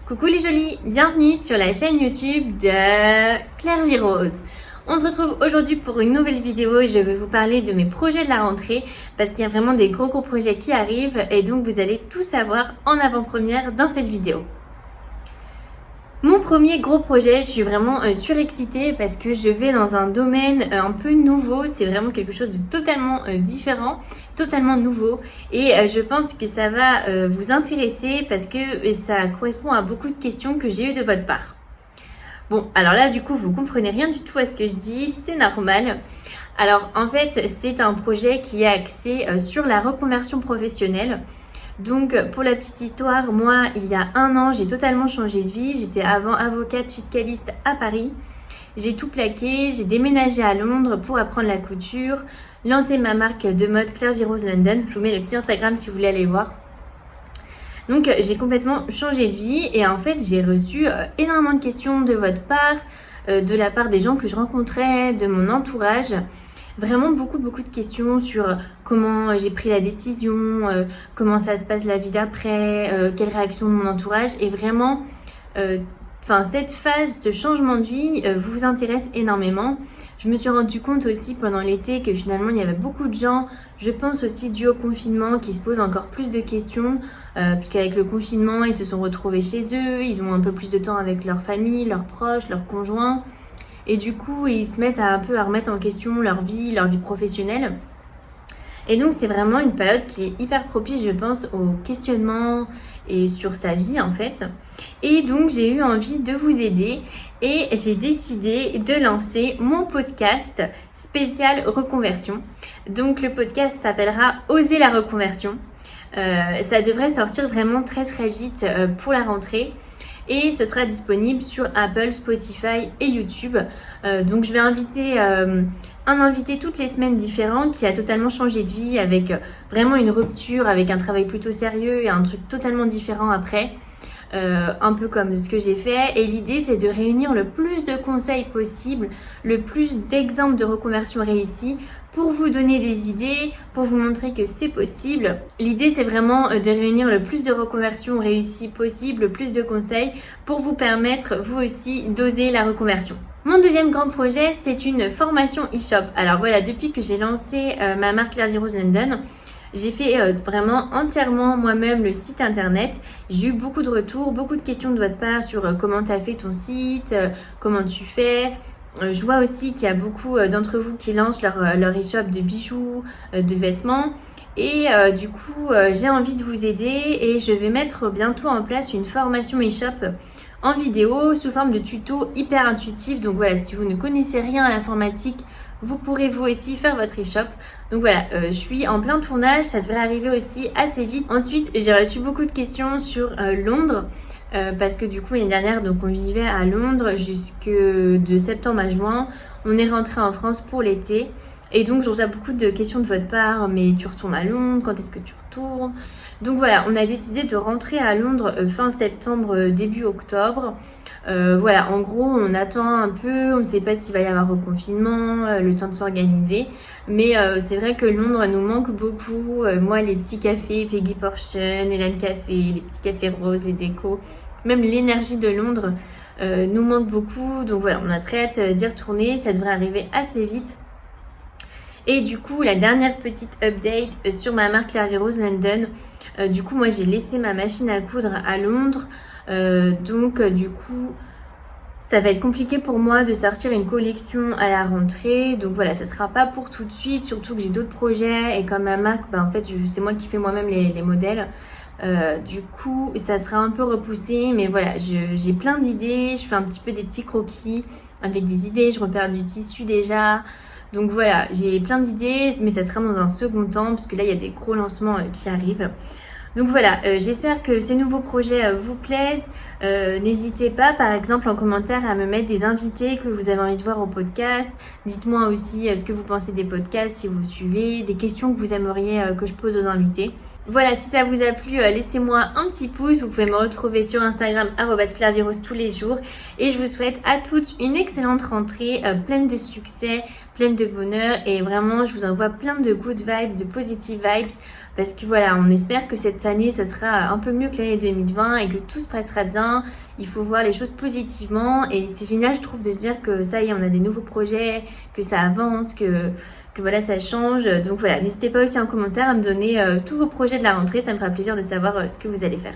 Coucou les jolies, bienvenue sur la chaîne YouTube de Claire Vie Rose. On se retrouve aujourd'hui pour une nouvelle vidéo et je vais vous parler de mes projets de la rentrée parce qu'il y a vraiment des gros projets qui arrivent et donc vous allez tout savoir en avant-première dans cette vidéo. Mon premier gros projet, je suis vraiment surexcitée parce que je vais dans un domaine un peu nouveau, c'est vraiment quelque chose de totalement différent, totalement nouveau et je pense que ça va vous intéresser parce que ça correspond à beaucoup de questions que j'ai eues de votre part. Bon, alors là du coup vous comprenez rien du tout à ce que je dis, c'est normal. Alors en fait c'est un projet qui est axé sur la reconversion professionnelle. Donc pour la petite histoire, moi il y a 1 an j'ai totalement changé de vie. J'étais avant avocate fiscaliste à Paris. J'ai tout plaqué, j'ai déménagé à Londres pour apprendre la couture, lancer ma marque de mode Claire Vie Rose London. Je vous mets le petit Instagram si vous voulez aller voir. Donc j'ai complètement changé de vie et en fait j'ai reçu énormément de questions de votre part, de la part des gens que je rencontrais, de mon entourage. Vraiment beaucoup de questions sur comment j'ai pris la décision, comment ça se passe la vie d'après, quelle réaction de mon entourage et vraiment cette phase, ce changement de vie vous intéresse énormément. Je me suis rendu compte aussi pendant l'été que finalement il y avait beaucoup de gens, je pense aussi dû au confinement, qui se posent encore plus de questions puisqu'avec le confinement ils se sont retrouvés chez eux, ils ont un peu plus de temps avec leur famille, leurs proches, leurs conjoints. Et du coup, ils se mettent à remettre en question leur vie professionnelle. Et donc, c'est vraiment une période qui est hyper propice, je pense, au questionnement et sur sa vie, en fait. Et donc, j'ai eu envie de vous aider et j'ai décidé de lancer mon podcast spécial reconversion. Donc, le podcast s'appellera Oser la reconversion. Ça devrait sortir vraiment très vite pour la rentrée. Et ce sera disponible sur Apple, Spotify et YouTube. Donc je vais inviter un invité toutes les semaines différent qui a totalement changé de vie avec vraiment une rupture, avec un travail plutôt sérieux et un truc totalement différent après. Un peu comme ce que j'ai fait. Et l'idée c'est de réunir le plus de conseils possible, le plus d'exemples de reconversion réussis pour vous donner des idées, pour vous montrer que c'est possible. L'idée c'est vraiment de réunir le plus de reconversions réussies possible, le plus de conseils pour vous permettre vous aussi d'oser la reconversion. Mon deuxième grand projet c'est une formation e-shop. Alors voilà, depuis que j'ai lancé ma marque Claire Vie Rose London, j'ai fait vraiment entièrement moi-même le site internet. J'ai eu beaucoup de retours, beaucoup de questions de votre part sur comment tu as fait ton site, comment tu fais. Je vois aussi qu'il y a beaucoup d'entre vous qui lancent leur e-shop de bijoux, de vêtements. Et du coup, j'ai envie de vous aider et je vais mettre bientôt en place une formation e-shop en vidéo sous forme de tuto hyper intuitif. Donc voilà, si vous ne connaissez rien à l'informatique, vous pourrez vous aussi faire votre e-shop. Donc voilà, je suis en plein tournage, ça devrait arriver aussi assez vite. Ensuite, j'ai reçu beaucoup de questions sur Londres. Parce que du coup l'année dernière donc on vivait à Londres jusque de septembre à juin. On est rentré en France pour l'été et donc je reçois beaucoup de questions de votre part. Mais tu retournes à Londres, quand est-ce que tu retournes? Donc voilà, on a décidé de rentrer à Londres fin septembre, début octobre. Voilà, en gros on attend un peu, on ne sait pas s'il va y avoir reconfinement, le temps de s'organiser. Mais c'est vrai que Londres nous manque beaucoup. Moi les petits cafés, Peggy Portion, Hélène Café, les petits cafés roses, les décos, même l'énergie de Londres nous manque beaucoup. Donc voilà, on a très hâte d'y retourner, ça devrait arriver assez vite. Et du coup, la dernière petite update sur ma marque Claire Vie Rose London. Du coup, moi j'ai laissé ma machine à coudre à Londres. Donc du coup ça va être compliqué pour moi de sortir une collection à la rentrée. Donc voilà, ça sera pas pour tout de suite, surtout que j'ai d'autres projets et comme ma marque, en fait c'est moi qui fais moi-même les modèles. Du coup ça sera un peu repoussé, mais voilà, j'ai plein d'idées. Je fais un petit peu des petits croquis avec des idées, je repère du tissu déjà. Donc voilà, j'ai plein d'idées, mais ça sera dans un second temps parce que là il y a des gros lancements qui arrivent. Donc voilà, j'espère que ces nouveaux projets vous plaisent. N'hésitez pas par exemple en commentaire à me mettre des invités que vous avez envie de voir au podcast. Dites-moi aussi ce que vous pensez des podcasts si vous suivez, des questions que vous aimeriez que je pose aux invités. Voilà, si ça vous a plu, laissez-moi un petit pouce. Vous pouvez me retrouver sur Instagram @clairevirose tous les jours. Et je vous souhaite à toutes une excellente rentrée, pleine de succès, pleine de bonheur. Et vraiment, je vous envoie plein de good vibes, de positive vibes parce que voilà, on espère que cette année ça sera un peu mieux que l'année 2020 et que tout se passera bien. Il faut voir les choses positivement et c'est génial je trouve de se dire que ça y est, on a des nouveaux projets, que ça avance, que voilà, ça change. Donc voilà, n'hésitez pas aussi en commentaire à me donner tous vos projets de la rentrée, ça me fera plaisir de savoir ce que vous allez faire.